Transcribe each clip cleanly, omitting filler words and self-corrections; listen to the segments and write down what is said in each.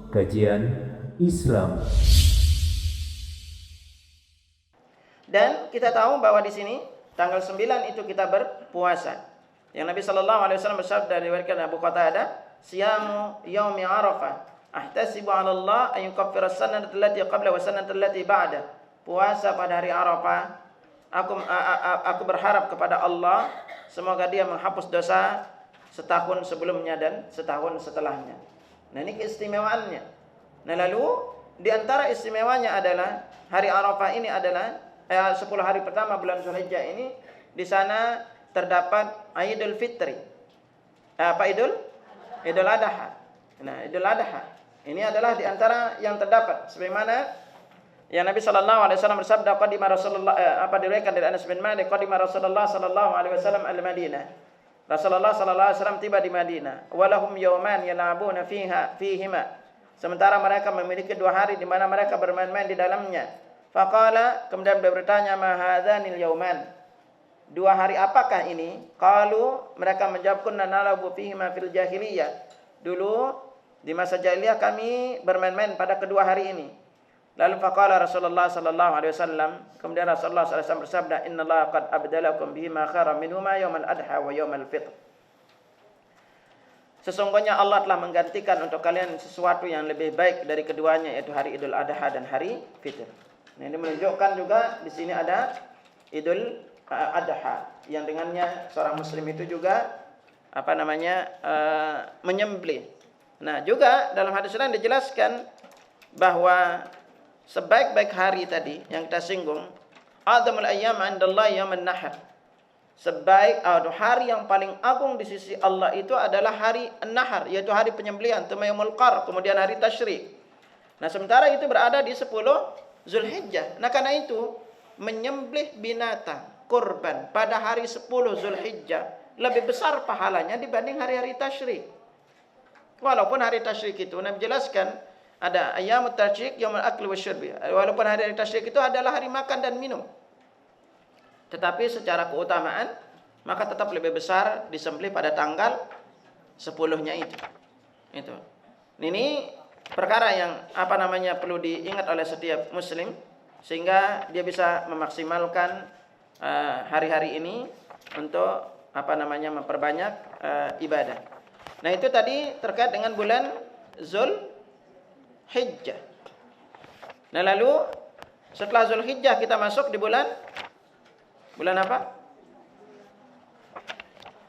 Kajian Islam. Dan kita tahu bahwa di sini tanggal 9 itu kita berpuasa. Yang Nabi sallallahu alaihi wasallam bersabda diriwayatkan Abu Qatadah, "Siyamu yaumi Arafah, ahtasibu 'ala Allah an yukaffira as-sanata allati qabla wa as-sanata allati ba'da." Puasa pada hari Arafah, aku berharap kepada Allah semoga Dia menghapus dosa setahun sebelumnya dan setahun setelahnya. Nah, ini keistimewaannya. Nah, lalu di antara istimewanya adalah hari Arafah ini adalah 10 hari pertama bulan Zulhijjah ini, di sana terdapat Idul Fitri. Apa Idul Adha. Nah, Idul Adha ini adalah di antara yang terdapat sebagaimana yang Nabi sallallahu alaihi wasallam bersabda, qadima Rasulullah, diriwayatkan dari Anas bin Malik, qadima Rasulullah sallallahu alaihi wasallam al-Madinah. Rasulullah sallallahu alaihi wasallam tiba di Madinah. Walahum yawman yal'abuna fihima. Sementara mereka memiliki 2 hari di mana mereka bermain-main di dalamnya. Faqala, kemudian beliau bertanya, ma hadzanil yawman? 2 hari apakah ini? Qalu, mereka menjawab, kunna nalabu fihima fil jahiliyah. Dulu di masa jahiliyah kami bermain-main pada kedua hari ini. Lalu faqala Rasulullah sallallahu alaihi wasallam, kemudian Rasulullah sallallahu alaihi wasallam bersabda, innallaha qad abdalakum bihima khairan minhuma yaumal adha wa yaumal fitr. Sesungguhnya Allah telah menggantikan untuk kalian sesuatu yang lebih baik dari keduanya, yaitu hari Idul Adha dan hari Fitr. Nah, ini menunjukkan juga di sini ada Idul Adha yang dengannya seorang muslim itu juga menyembelih. Nah, juga dalam hadis lain dijelaskan bahwa sebaik-baik hari tadi yang kita singgung, adzamul ayyam 'indallahi yaumun nahar. Hari yang paling agung di sisi Allah itu adalah hari An-Nahar, yaitu hari penyembelihan, Yaumul Qar, kemudian hari Tasyrik. Nah, sementara itu berada di 10 Zulhijjah. Nah, karena itu menyembelih binatang kurban pada hari 10 Zulhijjah lebih besar pahalanya dibanding hari-hari Tasyrik. Walaupun hari Tasyrik itu Nabi jelaskan ada ayyamut tasyrik, yaumul akli wasyurbi. Walaupun hari tasyrik itu adalah hari makan dan minum, tetapi secara keutamaan maka tetap lebih besar disembelih pada tanggal 10-nya itu. Ini perkara yang perlu diingat oleh setiap muslim sehingga dia bisa memaksimalkan hari-hari ini untuk memperbanyak ibadah. Nah, itu tadi terkait dengan bulan Zulhijjah. Nah, lalu setelah Zulhijjah kita masuk di bulan apa?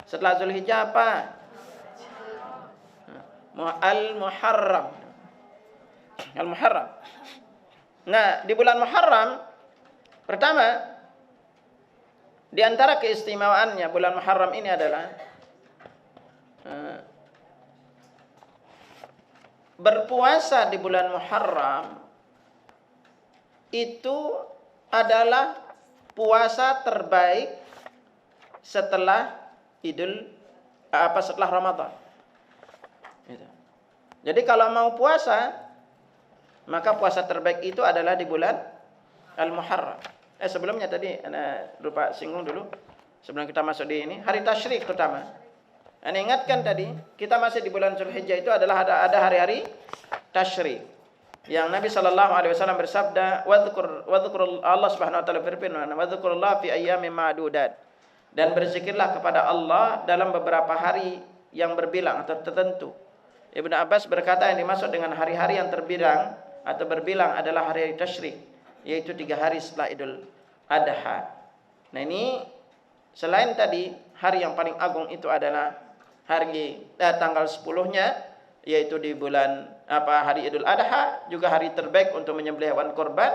Setelah Zulhijjah apa? Al-Muharram. Nah, di bulan Muharram pertama, di antara keistimewaannya bulan Muharram ini adalah berpuasa di bulan Muharram itu adalah puasa terbaik setelah setelah Ramadan. Jadi kalau mau puasa, maka puasa terbaik itu adalah di bulan Al-Muharram. Sebelumnya tadi lupa singgung dulu sebelum kita masuk di ini, hari Tasyrik terutama. Anda ingatkan tadi, kita masih di bulan Zulhijjah itu adalah ada hari-hari Tasyrik. Yang Nabi sallallahu alaihi wasallam bersabda, wadhkur Allah Subhanahu wa taala berfirman, wadhkurullah fi ayyamin ma'dudat. Dan berzikirlah kepada Allah dalam beberapa hari yang berbilang atau tertentu. Ibnu Abbas berkata yang dimaksud dengan hari-hari yang terbilang atau berbilang adalah hari Tasyrik, yaitu 3 hari setelah Idul Adha. Nah, ini selain tadi hari yang paling agung itu adalah hari tanggal 10-nya, yaitu di bulan hari Idul Adha, juga hari terbaik untuk menyembelih hewan kurban.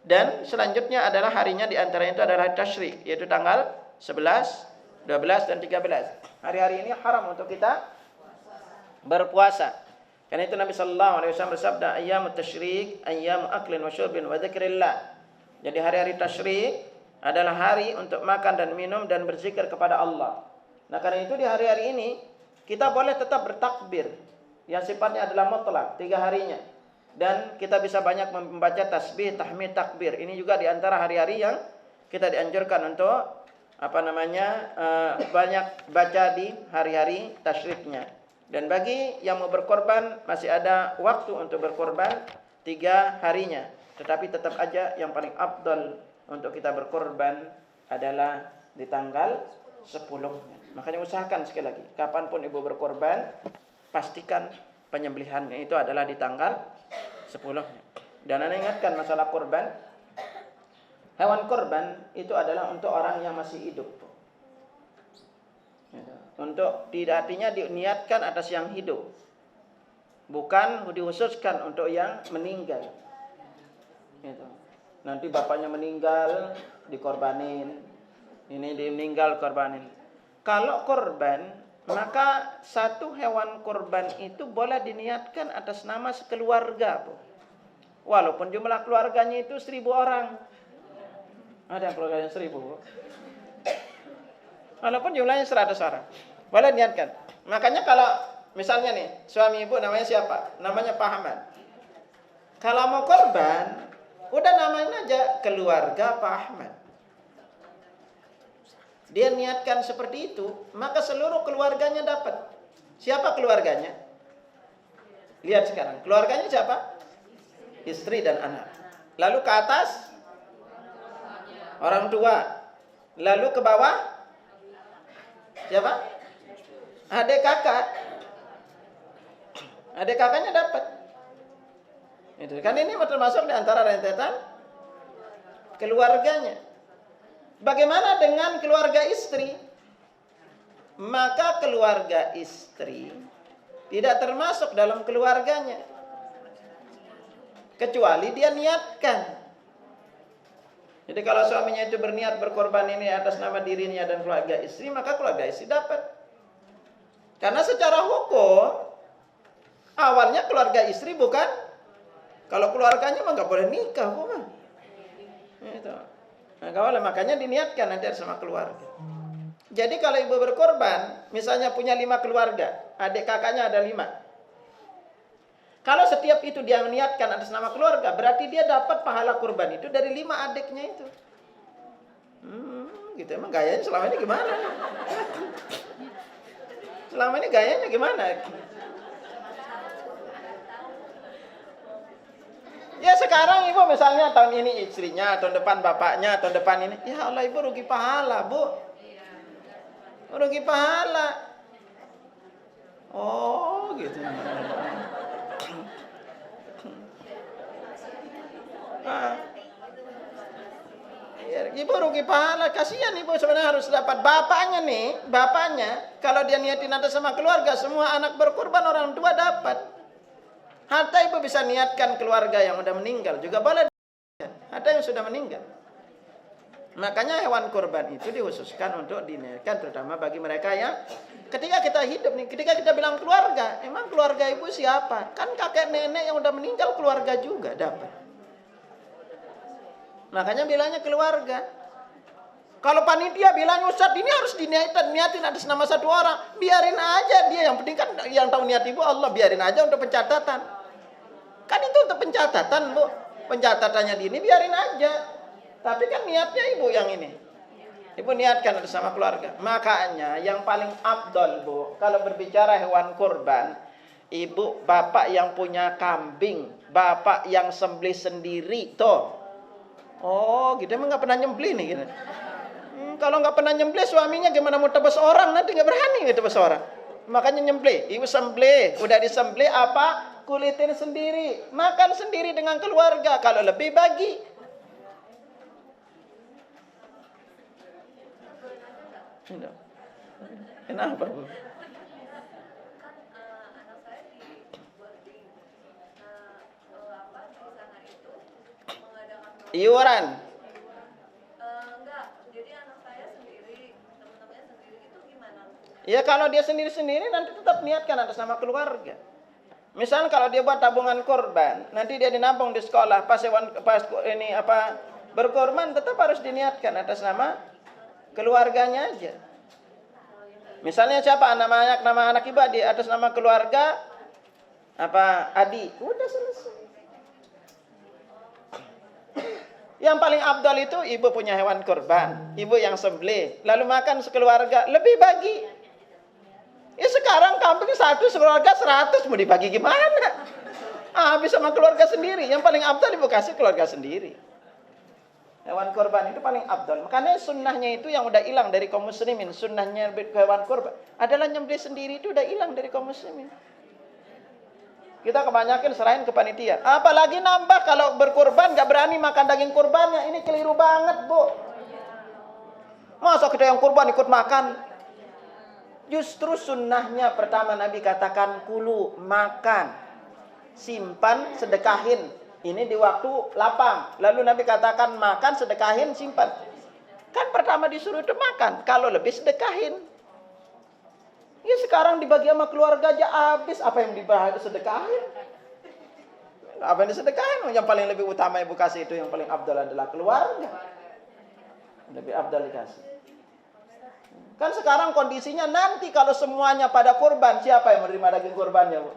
Dan selanjutnya adalah harinya di antara itu adalah Tasyrik, yaitu tanggal 11, 12 dan 13. Hari-hari ini haram untuk kita berpuasa. Karena itu Nabi sallallahu alaihi wasallam bersabda, ayyamut tasyrik ayyamu aklin wa syurbin wa dzikrillah. Jadi hari-hari tasyrik adalah hari untuk makan dan minum dan berzikir kepada Allah. Nah, karena itu di hari-hari ini kita boleh tetap bertakbir yang sifatnya adalah mutlak 3 harinya. Dan kita bisa banyak membaca tasbih, tahmid, takbir. Ini juga di antara hari-hari yang kita dianjurkan untuk banyak baca di hari-hari tasyriknya. Dan bagi yang mau berkorban masih ada waktu untuk berkorban 3 harinya. Tetapi tetap aja yang paling afdal untuk kita berkorban adalah di tanggal 10. Makanya usahakan sekali lagi, kapanpun ibu berkorban, pastikan penyembelihannya itu adalah di tanggal 10. Dan Anda ingatkan masalah korban, hewan korban itu adalah untuk orang yang masih hidup. Untuk tidak artinya diniatkan atas yang hidup, bukan dikhususkan untuk yang meninggal. Gitu. Nanti bapaknya meninggal dikorbanin, ini meninggal korbanin. Kalau korban, maka satu hewan korban itu boleh diniatkan atas nama sekeluarga, Bu. Walaupun jumlah keluarganya itu 1000 orang. Ada yang keluarganya 1000, Bu. Walaupun jumlahnya 100 orang. Boleh niatkan. Makanya kalau misalnya nih, suami ibu namanya siapa? Namanya Pak Ahmad. Kalau mau korban, udah namain aja keluarga Pak Ahmad. Dia niatkan seperti itu, maka seluruh keluarganya dapat. Siapa keluarganya? Lihat sekarang, keluarganya siapa? Istri dan anak. Lalu ke atas orang tua. Lalu ke bawah siapa? Adik kakak. Adik kakaknya dapat. Itu kan ini termasuk di antara rentetan keluarganya. Bagaimana dengan keluarga istri? Maka keluarga istri tidak termasuk dalam keluarganya, kecuali dia niatkan. Jadi kalau suaminya itu berniat berkorban ini atas nama dirinya dan keluarga istri, maka keluarga istri dapat. Karena secara hukum awalnya keluarga istri bukan, kalau keluarganya mah nggak boleh nikah, bukan? Itu. Nah, kalau makanya diniatkan nanti sama keluarga. Jadi kalau ibu berkorban, misalnya punya 5 keluarga, adik kakaknya ada 5. Kalau setiap itu dia meniatkan atas nama keluarga, berarti dia dapat pahala kurban itu dari 5 adiknya itu. Gitu emang gayanya selama ini gimana? Selama ini gayanya gimana? Ya sekarang ibu misalnya tahun ini istrinya, tahun depan bapaknya, tahun depan ini. Ya Allah ibu rugi pahala, Bu. Rugi pahala. Oh gitu. Ya, ibu rugi pahala, kasihan ibu sebenarnya harus dapat. Bapaknya nih, bapaknya kalau dia niatin atas sama keluarga, semua anak berkorban orang tua dapat. Hatta ibu bisa niatkan keluarga yang sudah meninggal juga boleh. Hatta yang sudah meninggal. Makanya hewan kurban itu dikhususkan untuk diniatkan terutama bagi mereka yang ketika kita hidup nih, ketika kita bilang keluarga, emang keluarga ibu siapa? Kan kakek nenek yang sudah meninggal keluarga juga dapat. Makanya bilangnya keluarga. Kalau panitia bilang Ustaz ini harus diniatin atas nama satu orang, biarin aja dia, yang penting kan yang tahu niat ibu Allah, biarin aja untuk pencatatan. Kan itu untuk pencatatan, Bu. Pencatatannya di ini biarin aja. Tapi kan niatnya ibu yang ini. Ibu niatkan atas nama keluarga. Makanya yang paling afdal, Bu, kalau berbicara hewan kurban, ibu bapak yang punya kambing, bapak yang sembelih sendiri toh. Oh, gitu emang nggak pernah nyembelih nih gitu. Kalau nggak pernah nyembelih suaminya gimana mau tebus orang, nanti nggak berani gitu tebus orang. Makanya nyembelih, ibu sembelih, udah disembelih apa? Kulitin sendiri, makan sendiri dengan keluarga. Kalau lebih bagi. Kenapa, Bu? Iuran. Enggak, jadi anak saya sendiri, teman-temannya sendiri itu gimana? Ya kalau dia sendiri-sendiri nanti tetap niatkan atas nama keluarga. Misalnya kalau dia buat tabungan korban, nanti dia dinabung di sekolah, pas ini berkorban tetap harus diniatkan atas nama keluarganya aja. Misalnya siapa nama anak ibu di atas nama keluarga Adi, udah selesai. Yang paling afdal itu ibu punya hewan kurban, ibu yang sembelih, lalu makan sekeluarga, lebih bagi. Ya sekarang kambing satu keluarga 100 mau dibagi gimana? Habis sama keluarga sendiri. Yang paling abdal ibu kasih keluarga sendiri. Hewan kurban itu paling abdal. Makanya sunnahnya itu yang udah hilang dari kaum muslimin. Sunnahnya hewan kurban adalah nyembelih sendiri itu udah hilang dari kaum muslimin. Kita kebanyakan serahin ke panitia. Apalagi nambah kalau berkurban gak berani makan daging kurbannya. Ini keliru banget, Bu. Masa kita yang kurban ikut makan? Justru sunnahnya pertama Nabi katakan kulu, makan, simpan, sedekahin. Ini di waktu lapang. Lalu Nabi katakan makan, sedekahin, simpan. Kan pertama disuruh itu makan. Kalau lebih sedekahin. Ya sekarang dibagi sama keluarga aja habis. Apa yang dibagi sedekahin? Apa yang disedekahin? Yang paling lebih utama ibu kasih itu yang paling abdal adalah keluarga. Lebih abdal dikasih. Kan sekarang kondisinya nanti kalau semuanya pada kurban, siapa yang menerima daging kurbannya, Bu?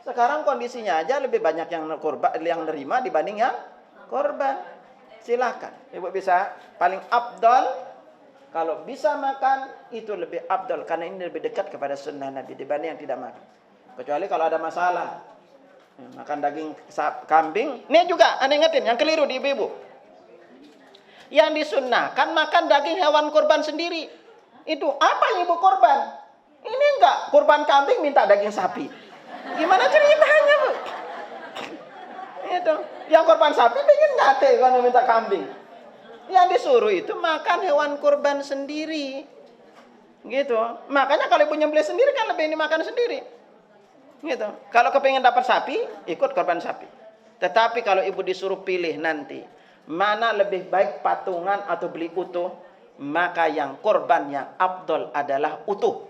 Sekarang kondisinya aja lebih banyak yang kurban, yang nerima dibanding yang korban. Silakan. Ibu bisa paling abdal kalau bisa makan itu lebih abdal karena ini lebih dekat kepada sunnah Nabi dibanding yang tidak makan. Kecuali kalau ada masalah. Makan daging kambing. Ini juga aneh ingetin yang keliru di ibu-ibu. Yang disunnahkan makan daging hewan kurban sendiri. Itu apa yang ibu kurban? Ini enggak kurban kambing minta daging sapi. Gimana ceritanya, Bu? Itu. Yang korban sapi pengen ngate kalau minta kambing. Yang disuruh itu makan hewan kurban sendiri. Gitu. Makanya kalau ibu nyembelih sendiri kan lebih dimakan sendiri. Gitu. Kalau kepengen dapat sapi, ikut korban sapi. Tetapi kalau ibu disuruh pilih nanti, mana lebih baik patungan atau beli utuh, maka yang korban yang afdol adalah utuh.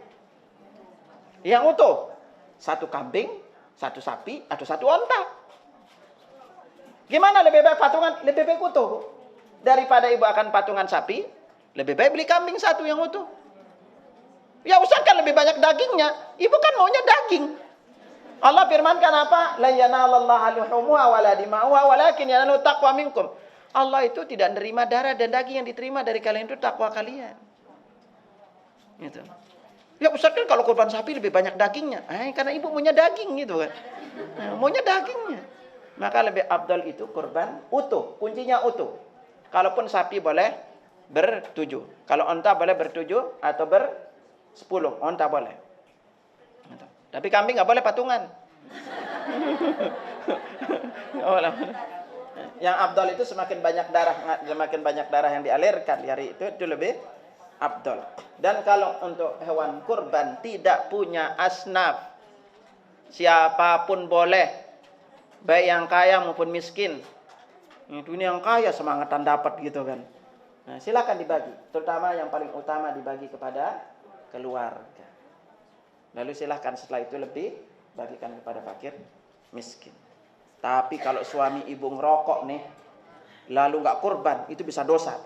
Yang utuh. Satu kambing, satu sapi, atau satu onta. Gimana lebih baik patungan? Lebih baik utuh, Bu. Daripada ibu akan patungan sapi, lebih baik beli kambing satu yang utuh. Ya usahakan lebih banyak dagingnya. Ibu kan maunya daging. Allah firmankan apa? La yanalallaha luhumuha wala dima'uha walakin yanalu taqwa minkum. Allah itu tidak menerima darah dan daging yang diterima dari kalian itu takwa kalian. Gitu. Ya Ustaz kan kalau kurban sapi lebih banyak dagingnya. Karena ibu maunya daging gitu kan. Maunya dagingnya. Maka lebih abdal itu kurban utuh. Kuncinya utuh. Kalaupun sapi boleh ber-7. Kalau onta boleh ber-7 atau ber-10. Onta boleh. Tapi kambing nggak boleh patungan. Yang abdal itu semakin banyak darah yang dialirkan di hari itu lebih abdal. Dan kalau untuk hewan kurban tidak punya asnaf, siapapun boleh, baik yang kaya maupun miskin. Ini yang kaya semangatan dapat gitu kan. Nah, silakan dibagi, terutama yang paling utama dibagi kepada keluarga. Lalu silakan setelah itu lebih bagikan kepada fakir miskin. Tapi kalau suami ibu ngerokok nih, lalu nggak kurban, itu bisa dosa.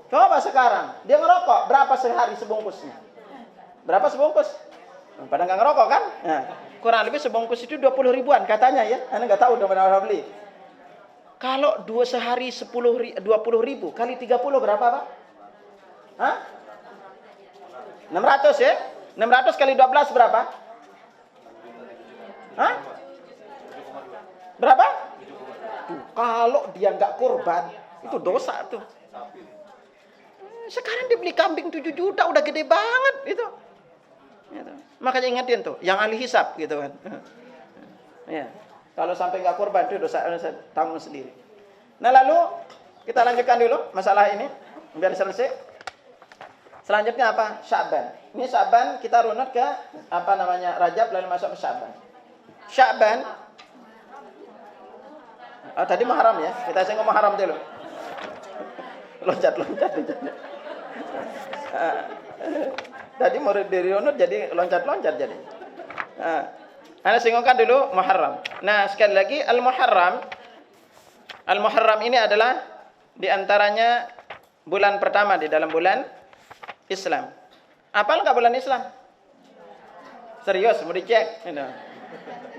Coba sekarang, dia ngerokok, berapa sehari sebungkusnya? Berapa sebungkus? Pada nggak ngerokok kan? Nah, kurang lebih sebungkus itu 20 ribuan katanya ya. Anda nggak tahu udah benar beli. Kalau 2 sehari 20 ribu, kali 30 berapa Pak? Hah? 600 ya? 600 kali 12 berapa? Hah? Berapa? Tuh, kalau dia nggak kurban, itu dosa tuh. Sekarang dia beli kambing 7 juta udah gede banget gitu. Gitu. Makanya ingetin tuh, yang ahli hisab gitu kan. Ya. Kalau sampai nggak kurban itu dosa tanggung sendiri. Nah lalu kita lanjutkan dulu masalah ini biar selesai. Selanjutnya apa? Sya'ban. Ini Sya'ban kita runut ke Rajab lalu masuk ke Sya'ban. Sya'ban. Tadi Muharram ya. Kita singgung Muharram dulu. Loncat. Tadi mau dirunut jadi loncat-loncat jadi. Anda singgungkan dulu Muharram. Nah, sekali lagi Al-Muharram. Al-Muharram ini adalah di antaranya bulan pertama di dalam bulan Islam. Apal enggak bulan Islam? Serius, mau dicek.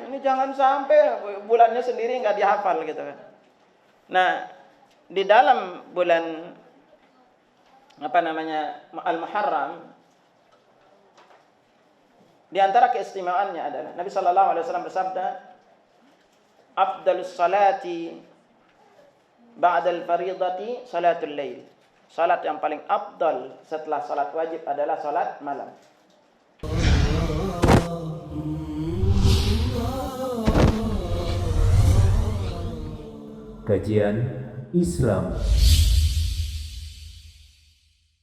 Ini jangan sampai bulannya sendiri enggak dihafal gitu kan. Nah, di dalam bulan Al-Muharram Di antara keistimewaannya adalah Nabi sallallahu alaihi wasallam bersabda, "Afdalus salati ba'dal fardhati salatul lail." Salat yang paling afdal setelah salat wajib adalah salat malam. Kajian Islam.